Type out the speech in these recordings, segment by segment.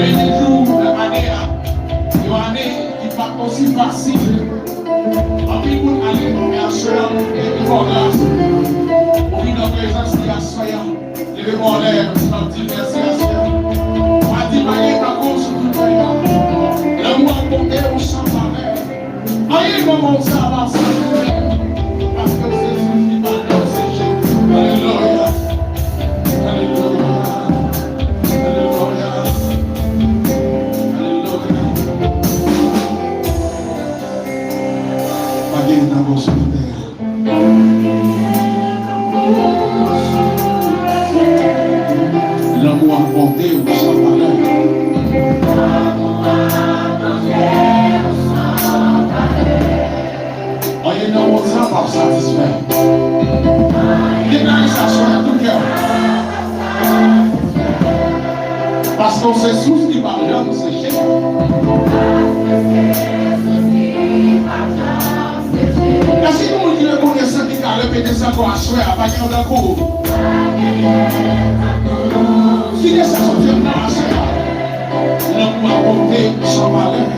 2012 l'année, une année qui n'est pas aussi facile. En plus, pour aller dans la soeur et pour grâce, pour une présence de la soeur, levez-moi en l'air, je vous dis merci à Seigneur. On a dit, maillé ta cause sur tout le pays. Le mois compté au champ d'arrêt. Maillé comment ça avance. Parce que Jésus qui parle dans ses jeux. Alléluia. Alléluia. Alléluia. Alléluia. Maillé ta cause sur le terre. L'amour apporté au sang malheur. Oyez dans mon sang par satisfait. Dégaine sa soeur à tout cœur. Parce qu'on se soucie par là, on se cherche. Est-ce que nous qui le connaissons qui a répété ça pour assurer à Bagnon d'un coup? Qui est ça sortir de la serre? L'homme m'a porté son malheur.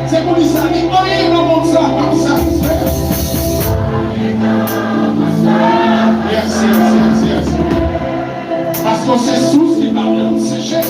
C'est pour ça qu'il n'y a rien dans mon sang par satisfaire. Yes. Parce qu'on se soucie par l'homme, c'est cher.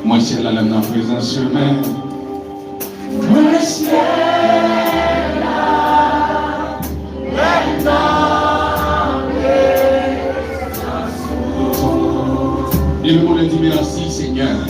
Moi, c'est la présence humaine. Et le monde dit merci Seigneur.